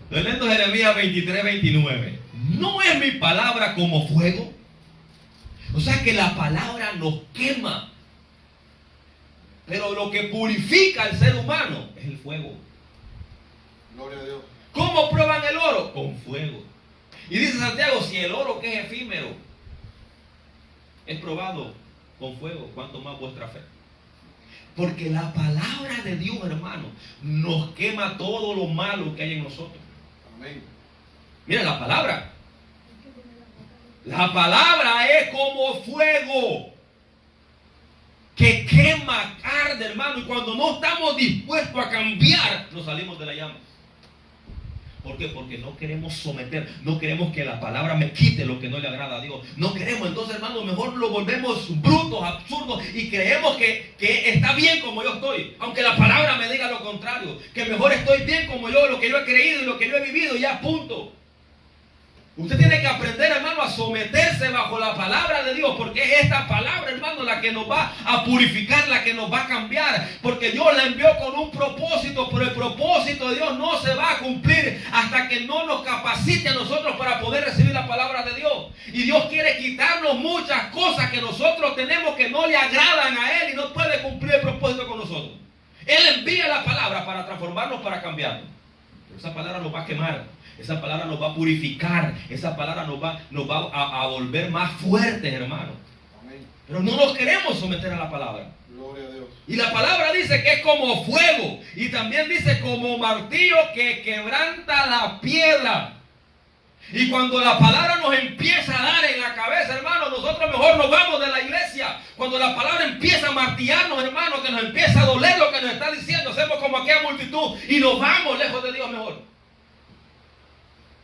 Speaker 1: Estoy leyendo Jeremías 23, 29. ¿No es mi palabra como fuego? O sea que la palabra nos quema. Pero lo que purifica al ser humano es el fuego.
Speaker 3: Gloria a Dios.
Speaker 1: ¿Cómo prueban el oro? Con fuego. Y dice Santiago, si el oro que es efímero es probado con fuego, ¿cuánto más vuestra fe? Porque la palabra de Dios, hermano, nos quema todo lo malo que hay en nosotros.
Speaker 3: Amén.
Speaker 1: Mira la palabra. La palabra es como fuego que quema, arde, hermano. Y cuando no estamos dispuestos a cambiar, nos salimos de la llama. ¿Por qué? Porque no queremos someter, no queremos que la palabra me quite lo que no le agrada a Dios. No queremos, entonces, hermano, mejor lo volvemos brutos, absurdos y creemos que está bien como yo estoy. Aunque la palabra me diga lo contrario, que mejor estoy bien como yo, lo que yo he creído y lo que yo he vivido, y ya punto. Usted tiene que aprender, hermano, a someterse bajo la palabra de Dios, porque es esta palabra, hermano, la que nos va a purificar, la que nos va a cambiar, porque Dios la envió con un propósito, pero el propósito de Dios no se va a cumplir hasta que no nos capacite a nosotros para poder recibir la palabra de Dios. Y Dios quiere quitarnos muchas cosas que nosotros tenemos que no le agradan a Él y no puede cumplir el propósito con nosotros. Él envía la palabra para transformarnos, para cambiarnos. Pero esa palabra nos va a quemar. Esa palabra nos va a purificar. Esa palabra nos va a volver más fuertes, hermano.
Speaker 3: Amén.
Speaker 1: Pero no nos queremos someter a la palabra.
Speaker 3: Gloria a Dios.
Speaker 1: Y la palabra dice que es como fuego. Y también dice como martillo que quebranta la piedra. Y cuando la palabra nos empieza a dar en la cabeza, hermano, nosotros mejor nos vamos de la iglesia. Cuando la palabra empieza a martillarnos, hermano, que nos empieza a doler lo que nos está diciendo, hacemos como aquella multitud y nos vamos lejos de Dios mejor.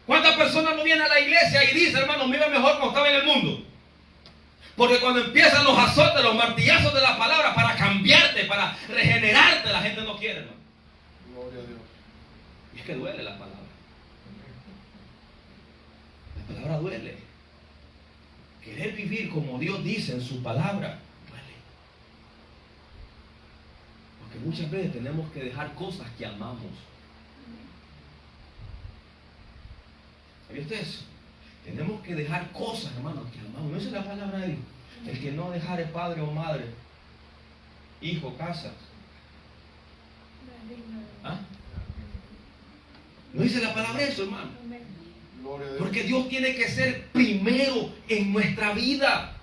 Speaker 1: ¿Cuántas personas no vienen a la iglesia y dicen, hermano, mira mejor cuando estaba en el mundo? Porque cuando empiezan los azotes, los martillazos de la palabra para cambiarte, para regenerarte, la gente no quiere, hermano.
Speaker 3: Gloria a Dios.
Speaker 1: Y es que duele la palabra. La palabra duele. Querer vivir como Dios dice en su palabra, duele. Porque muchas veces tenemos que dejar cosas que amamos. ¿Sabía usted eso? Tenemos que dejar cosas, hermanos, que amamos. ¿No es la palabra de Dios? El que no dejare padre o madre, hijo, casa. ¿Ah? ¿No dice la palabra eso, hermano?
Speaker 3: Gloria a Dios.
Speaker 1: Porque Dios tiene que ser primero en nuestra vida.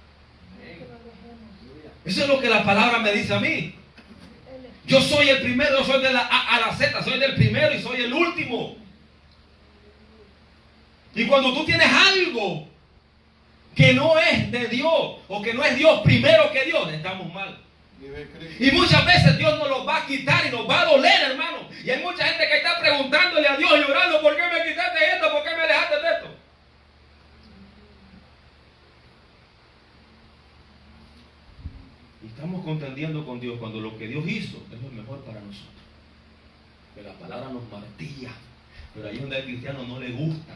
Speaker 1: Eso es lo que la palabra me dice a mí. Yo soy el primero, yo soy de la A a la Z, soy del primero y soy el último. Y cuando tú tienes algo que no es de Dios, o que no es Dios primero que Dios, estamos mal.
Speaker 3: Vive Cristo.
Speaker 1: Y muchas veces Dios nos los va a quitar y nos va a doler, hermano. Y hay mucha gente que está preguntándole a Dios y orando, ¿por qué me quitaste esto? ¿Por qué me alejaste de esto? Y estamos contendiendo con Dios cuando lo que Dios hizo es lo mejor para nosotros. Pero la palabra nos martilla. Pero ahí es donde al cristiano no le gusta.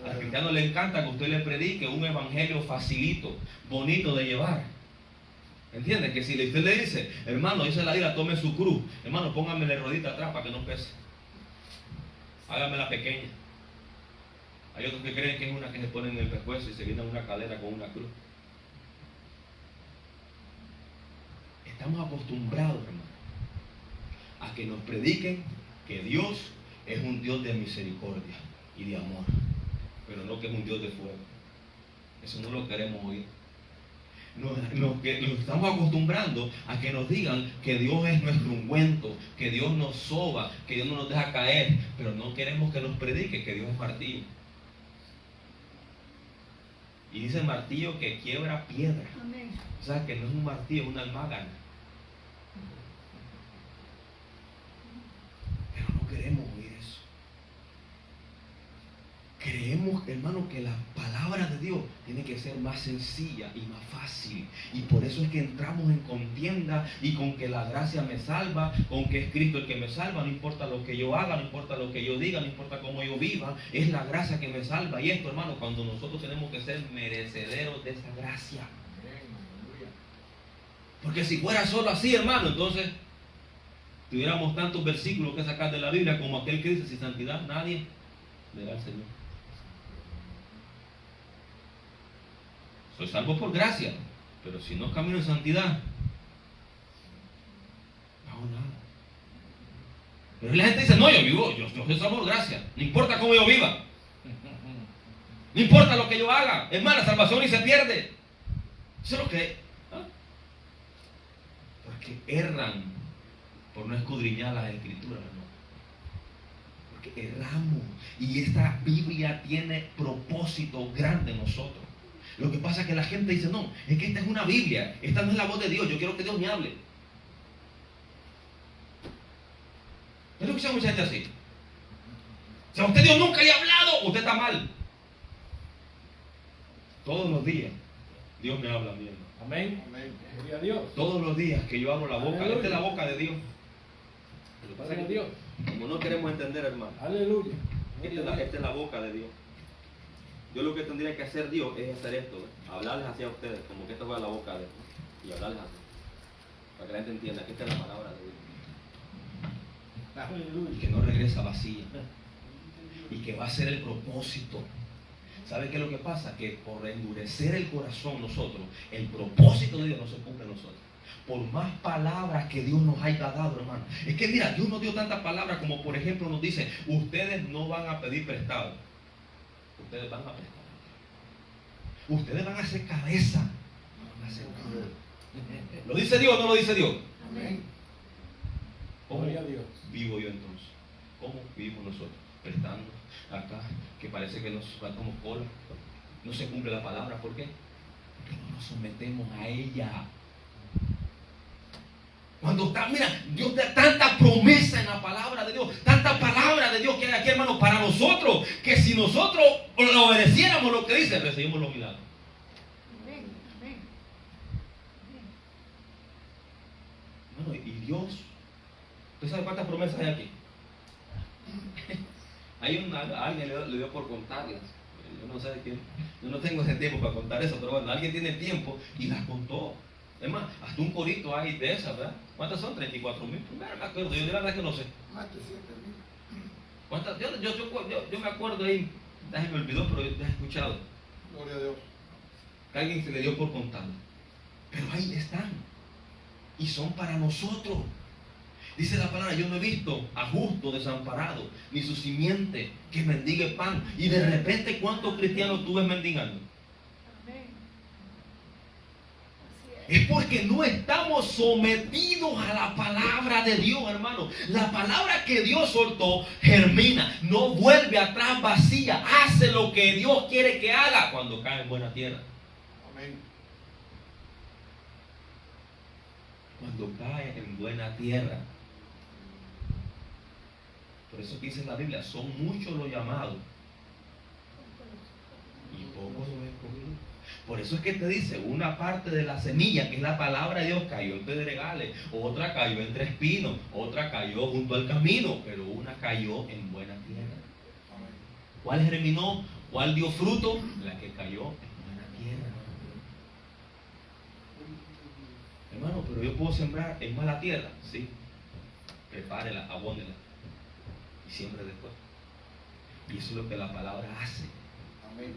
Speaker 1: Al cristiano le encanta que usted le predique un evangelio facilito, bonito de llevar. ¿Entiende? Que si usted le dice, hermano, dice la ira, tome su cruz. Hermano, póngame la rodita atrás para que no pese. Hágamela pequeña. Hay otros que creen que es una que se pone en el pescuezo y se viene una cadera con una cruz. Estamos acostumbrados, hermano, a que nos prediquen que Dios es un Dios de misericordia y de amor, pero no que es un Dios de fuego. Eso no lo queremos oír. Nos estamos acostumbrando a que nos digan que Dios es nuestro ungüento, que Dios nos soba, que Dios no nos deja caer, pero no queremos que nos predique que Dios es martillo. Y dice martillo que quiebra piedra.
Speaker 2: Amén.
Speaker 1: O sea que no es un martillo, es una almágana. Pero no queremos oír eso. Creemos, hermano, que la palabra de Dios tiene que ser más sencilla y más fácil. Y por eso es que entramos en contienda y con que la gracia me salva, con que es Cristo el que me salva, no importa lo que yo haga, no importa lo que yo diga, no importa cómo yo viva, es la gracia que me salva. Y esto, hermano, cuando nosotros tenemos que ser merecederos de esa gracia. Porque si fuera solo así, hermano, entonces tuviéramos tantos versículos que sacar de la Biblia como aquel que dice, sin santidad nadie verá al Señor. Soy salvo por gracia, pero si no camino en santidad, no hago nada. Pero la gente dice, no, yo soy salvo por gracia, no importa cómo yo viva, no importa lo que yo haga, es más, la salvación ni se pierde. Eso es lo que... Porque erran por no escudriñar las escrituras, hermano. Porque erramos. Y esta Biblia tiene propósito grande en nosotros. Lo que pasa es que la gente dice, no, es que esta es una Biblia, esta no es la voz de Dios, yo quiero que Dios me hable. ¿No es lo que sea mucha gente así? Si a usted Dios nunca le ha hablado, usted está mal. Todos los días Dios me habla a mí, hermano.
Speaker 4: Amén.
Speaker 3: Amén.
Speaker 4: Gloria a Dios.
Speaker 1: Todos los días que yo abro la boca,
Speaker 4: Aleluya.
Speaker 1: esta es la boca de Dios. Lo que pasa
Speaker 4: Gloria
Speaker 1: es
Speaker 4: a
Speaker 1: que
Speaker 4: Dios.
Speaker 1: como no queremos entender, hermano,
Speaker 4: Aleluya.
Speaker 1: esta es la boca de Dios. Yo lo que tendría que hacer Dios es hacer esto, hablarles hacia ustedes, como que esta fuera la boca de Dios, y hablarles así, para que la gente entienda que esta es la palabra de Dios, y
Speaker 4: Aleluya.
Speaker 1: que no regresa vacía, y que va a ser el propósito. ¿Sabe qué es lo que pasa? Que por endurecer el corazón nosotros, el propósito de Dios no se cumple en nosotros. Por más palabras que Dios nos haya dado, hermano. Es que mira, Dios nos dio tantas palabras como por ejemplo nos dice, ustedes no van a pedir prestado. Ustedes van a prestar. Ustedes van a hacer cabeza. Van a hacer cabeza. ¿Lo dice Dios o no lo dice Dios?
Speaker 2: Amén.
Speaker 1: ¿Cómo
Speaker 4: Gloria a Dios.
Speaker 1: vivo yo entonces? ¿Cómo vivimos nosotros? Prestando acá, que parece que nos faltamos cola. No se cumple la palabra. ¿Por qué? Porque no nos sometemos a ella. Cuando está, mira, Dios da tanta promesa en la palabra de Dios, tanta palabra de Dios que hay aquí, hermano, para nosotros, que si nosotros obedeciéramos lo que dice, recibimos los milagros.
Speaker 2: Amén. Amén.
Speaker 1: Bueno, y Dios, ¿usted sabe cuántas promesas hay aquí? Alguien le dio por contarlas. Yo no sé de quién, yo no tengo ese tiempo para contar eso, pero bueno, alguien tiene tiempo y las contó. Es más, hasta un corito hay de esas, ¿verdad? ¿Cuántas son? 34,000. Primero me acuerdo, yo de verdad que no sé.
Speaker 3: Más de 7,000.
Speaker 1: ¿Cuántas? Yo me acuerdo ahí, ya se me olvidó, pero ya he escuchado
Speaker 3: Gloria a Dios.
Speaker 1: que alguien se le dio por contarlo. Pero ahí están. Y son para nosotros. Dice la palabra, yo no he visto a justo desamparado, ni su simiente que mendigue pan. Y de repente, ¿cuántos cristianos tú ves mendigando?
Speaker 2: Amén. Así es.
Speaker 1: Es porque no estamos sometidos a la palabra de Dios, hermano. La palabra que Dios soltó germina, no vuelve atrás vacía, hace lo que Dios quiere que haga cuando cae en buena tierra.
Speaker 3: Amén.
Speaker 1: cuando cae en buena tierra. Por eso que dice la Biblia, son muchos los llamados y pocos los escogidos. Por eso es que te dice, una parte de la semilla, que es la palabra de Dios, cayó en pedregales, otra cayó entre espinos, otra cayó junto al camino, pero una cayó en buena tierra. ¿Cuál germinó? ¿Cuál dio fruto? La que cayó en buena tierra. Hermano, pero yo puedo sembrar en mala tierra, sí. Prepárela, abónela y siempre después. Y eso es lo que la palabra hace.
Speaker 3: Amén.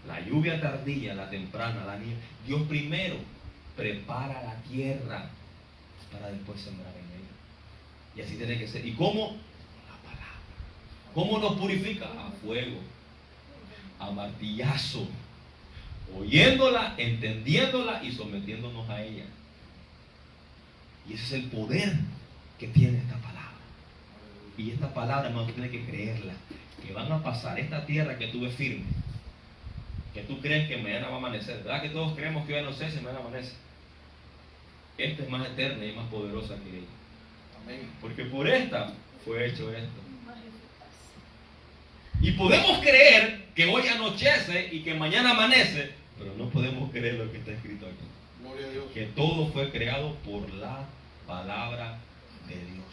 Speaker 1: La lluvia tardía, la temprana, la nieve. Dios primero prepara la tierra para después sembrar en ella. Y así tiene que ser. ¿Y cómo? Con la palabra. ¿Cómo nos purifica? A fuego, a martillazo, oyéndola, entendiéndola y sometiéndonos a ella. Y ese es el poder que tiene esta palabra. Y esta palabra, hermano, tú tienes que creerla. Que van a pasar esta tierra que tú ves firme, que tú crees que mañana va a amanecer. ¿Verdad que todos creemos que hoy no sé si mañana amanece? Esta es más eterna y más poderosa que ella.
Speaker 3: Amén.
Speaker 1: Porque por esta fue hecho esto. Y podemos creer que hoy anochece y que mañana amanece, pero no podemos creer lo que está escrito aquí.
Speaker 3: Gloria a Dios.
Speaker 1: Que todo fue creado por la palabra de Dios,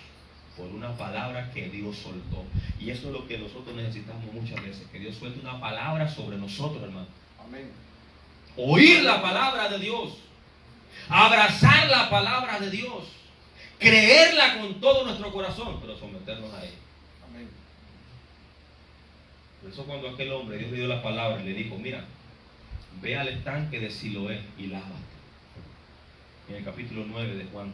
Speaker 1: por una palabra que Dios soltó. Y eso es lo que nosotros necesitamos muchas veces, que Dios suelte una palabra sobre nosotros, hermano.
Speaker 3: Amén.
Speaker 1: Oír la palabra de Dios, abrazar la palabra de Dios, creerla con todo nuestro corazón, pero someternos a ella.
Speaker 3: Amén.
Speaker 1: Por eso cuando aquel hombre, Dios le dio la palabra y le dijo, mira, ve al estanque de Siloé y lávate. En el capítulo 9 de Juan.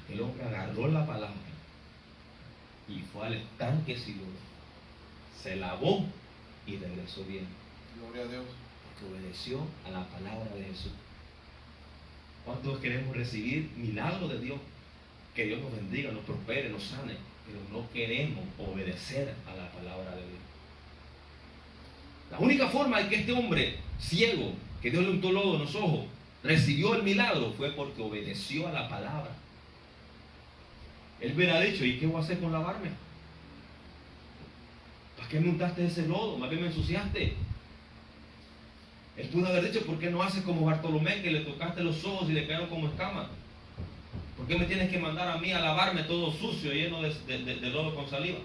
Speaker 1: El hombre agarró la palabra y fue al estanque Siloé, se lavó y regresó bien,
Speaker 3: Gloria a Dios.
Speaker 1: porque obedeció a la palabra de Jesús. ¿Cuántos queremos recibir milagros de Dios? Que Dios nos bendiga, nos prospere, nos sane, pero no queremos obedecer a la palabra de Dios. La única forma de que este hombre ciego, que Dios le untó lodo en los ojos, recibió el milagro fue porque obedeció a la palabra. Él hubiera dicho, ¿y qué voy a hacer con lavarme? ¿Para qué me untaste ese lodo? Más bien me ensuciaste. Él pudo haber dicho, ¿por qué no haces como Bartolomé, que le tocaste los ojos y le quedaron como escamas? ¿Por qué me tienes que mandar a mí a lavarme todo sucio, lleno de lodo con saliva?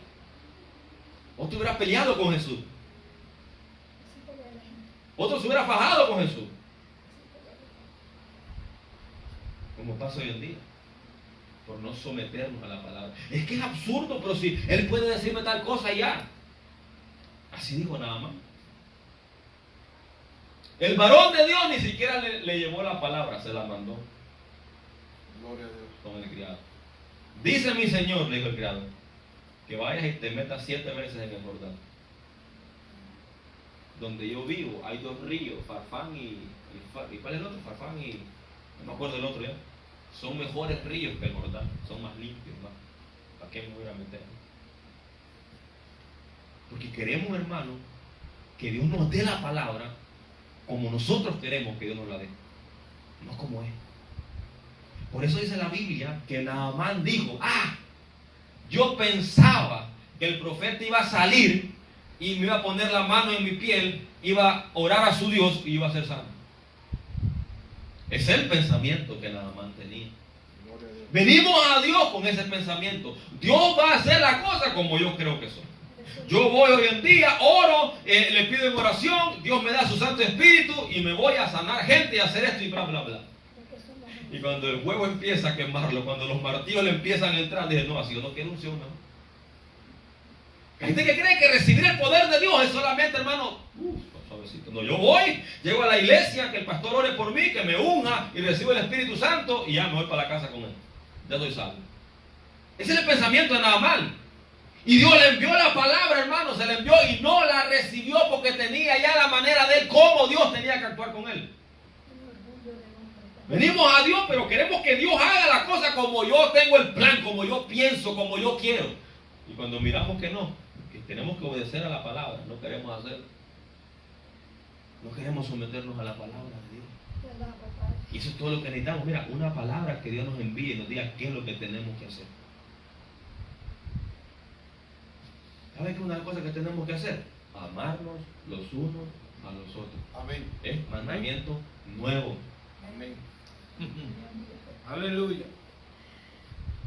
Speaker 1: Otro hubiera peleado con Jesús. Otro se hubiera fajado con Jesús. Como pasa hoy en día. Por no someternos a la palabra. Es que es absurdo, pero si Él puede decirme tal cosa ya. Así dijo nada más. El varón de Dios ni siquiera le llevó la palabra, se la mandó
Speaker 3: Gloria a Dios.
Speaker 1: con el criado. Dice mi Señor, le dijo el criado, que vayas y te metas 7 veces en el Jordán. Donde yo vivo hay 2 ríos, Farfán y ¿cuál es el otro? Farfán y no me acuerdo del otro ya. Son mejores ríos que el Jordán, son más limpios, más. ¿Para qué me voy a meter? Porque queremos, hermano, que Dios nos dé la palabra como nosotros queremos que Dios nos la dé, no como es. Por eso dice la Biblia que Naamán dijo, yo pensaba que el profeta iba a salir y me iba a poner la mano en mi piel, iba a orar a su Dios y iba a ser sano. Es el pensamiento que Naamán tenía.
Speaker 3: Gloria a Dios.
Speaker 1: Venimos a Dios con ese pensamiento. Dios va a hacer la cosa como yo creo que son. Yo voy hoy en día, oro, le pido en oración, Dios me da su Santo Espíritu y me voy a sanar gente y a hacer esto y bla, bla, bla. Y cuando el fuego empieza a quemarlo, cuando los martillos le empiezan a entrar, dije, no, así yo no quiero unción, no. Hay gente que cree que recibir el poder de Dios es solamente, hermano, suavecito. No, yo voy, llego a la iglesia, que el pastor ore por mí, que me unja y recibo el Espíritu Santo y ya me voy para la casa con él. Ya estoy salvo. Ese es el pensamiento de Naamán. Y Dios le envió la palabra, hermano, se la envió y no la recibió porque tenía ya la manera de él, cómo Dios tenía que actuar con él. Venimos a Dios, pero queremos que Dios haga la cosa como yo tengo el plan, como yo pienso, como yo quiero. Y cuando miramos que no, que tenemos que obedecer a la palabra, no queremos hacerlo. No queremos someternos a la palabra de Dios. Y eso es todo lo que necesitamos. Mira, una palabra que Dios nos envíe y nos diga qué es lo que tenemos que hacer. ¿Sabe qué es una cosa que tenemos que hacer? Amarnos los unos a los otros.
Speaker 3: Amén.
Speaker 1: Es mandamiento nuevo.
Speaker 3: Amén.
Speaker 4: Aleluya.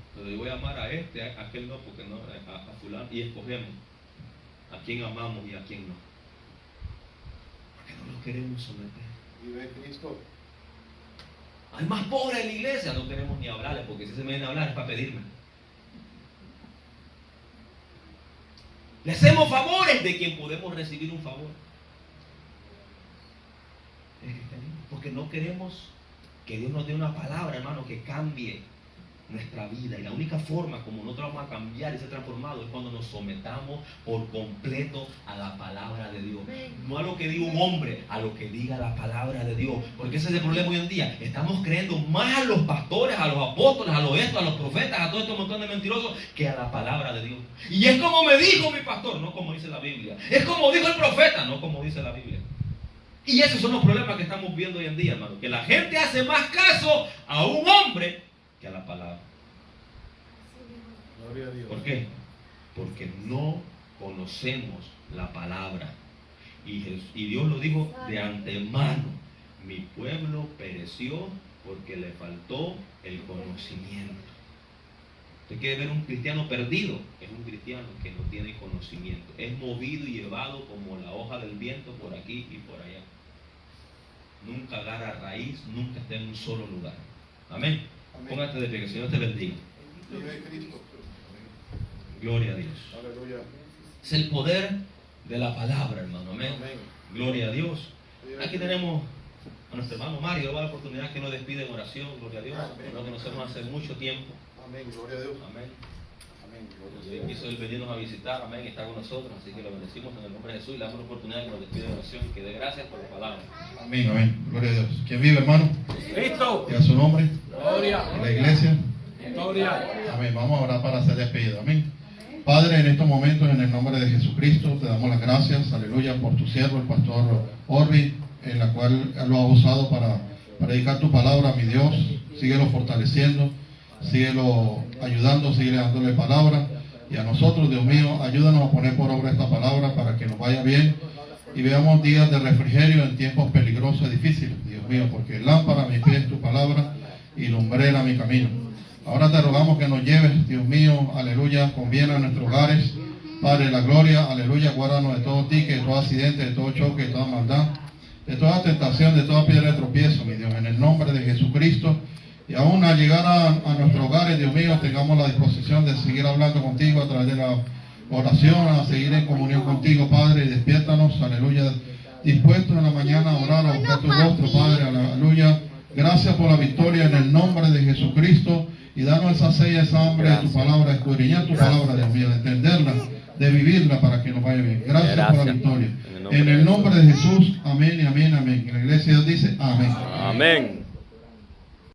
Speaker 1: Entonces yo voy a amar a este, a aquel no, porque no, a fulano, y escogemos a quién amamos y a quién no. Porque no los queremos someter.
Speaker 3: Vive Cristo.
Speaker 1: Hay más pobres en la iglesia, no queremos ni hablarles, porque si se me viene a hablar es para pedirme. Le hacemos favores de quien podemos recibir un favor. El cristianismo, porque no queremos que Dios nos dé una palabra, hermano, que cambie nuestra vida. Y la única forma como nosotros vamos a cambiar y ser transformados es cuando nos sometamos por completo a la palabra de Dios. No a lo que diga un hombre, a lo que diga la palabra de Dios. Porque ese es el problema hoy en día. Estamos creyendo más a los pastores, a los apóstoles, a los estos, a los profetas, a todo este montón de mentirosos, que a la palabra de Dios. Y es como me dijo mi pastor, no como dice la Biblia. Es como dijo el profeta, no como dice la Biblia. Y esos son los problemas que estamos viendo hoy en día, hermano. Que la gente hace más caso a un hombre que a la palabra.
Speaker 3: Gloria a Dios.
Speaker 1: ¿Por qué? Porque no conocemos la palabra. Y Dios lo dijo de antemano. Mi pueblo pereció porque le faltó el conocimiento. Usted quiere ver un cristiano perdido, es un cristiano que no tiene conocimiento. Es movido y llevado como la hoja del viento por aquí y por allá. Nunca agarra raíz, nunca está en un solo lugar. Amén.
Speaker 3: Amén.
Speaker 1: Póngate de pie, que el Señor te bendiga.
Speaker 3: Vive Cristo.
Speaker 1: Gloria a Dios.
Speaker 3: Aleluya.
Speaker 1: Es el poder de la palabra, hermano. Amén.
Speaker 3: Amén.
Speaker 1: Gloria a Dios. Aquí tenemos a nuestro hermano Mario. Va a la oportunidad que nos despide en oración. Gloria a Dios.
Speaker 3: Amén.
Speaker 1: Nos conocemos hace mucho tiempo.
Speaker 3: Amén. Gloria a Dios.
Speaker 1: Amén.
Speaker 3: Amén. Gloria a
Speaker 1: Dios
Speaker 3: Dios.
Speaker 1: quiso él venirnos a visitar. Amén. Y está con nosotros. Así que lo bendecimos en el nombre de Jesús. Y le damos la oportunidad que nos despide en oración. Y que dé gracias por la palabra.
Speaker 5: Amén, amén. Gloria a Dios. ¿Quién vive, hermano?
Speaker 4: Cristo.
Speaker 5: Y a su nombre.
Speaker 4: Gloria.
Speaker 5: En la iglesia.
Speaker 4: Gloria.
Speaker 5: Amén. Vamos a orar para ser despedido. Amén. Padre, en estos momentos, en el nombre de Jesucristo, te damos las gracias, aleluya, por tu siervo, el pastor Orbi, en la cual lo ha usado para predicar tu palabra, mi Dios. Síguelo fortaleciendo, síguelo ayudando, síguele dándole palabra. Y a nosotros, Dios mío, ayúdanos a poner por obra esta palabra para que nos vaya bien y veamos días de refrigerio en tiempos peligrosos y difíciles, Dios mío, porque lámpara a mis pies tu palabra y lumbrera mi camino. Ahora te rogamos que nos lleves, Dios mío, aleluya, con bien a nuestros hogares. Padre, la gloria, aleluya, guárdanos de todo tique, de todo accidente, de todo choque, de toda maldad, de toda tentación, de toda piedra de tropiezo, mi Dios, en el nombre de Jesucristo. Y aún al llegar a nuestros hogares, Dios mío, tengamos la disposición de seguir hablando contigo a través de la oración, a seguir en comunión contigo, Padre, y despiértanos, aleluya, dispuestos en la mañana a orar, a buscar tu rostro, Padre, aleluya. Gracias por la victoria en el nombre de Jesucristo. Y danos esa sed y esa hambre de tu palabra, escudriñar tu palabra, Dios mío, de entenderla, de vivirla para que nos vaya bien. Gracias por la victoria. En el nombre de Jesús, amén y amén, amén. Y la iglesia de Dios dice, amén.
Speaker 6: Amén.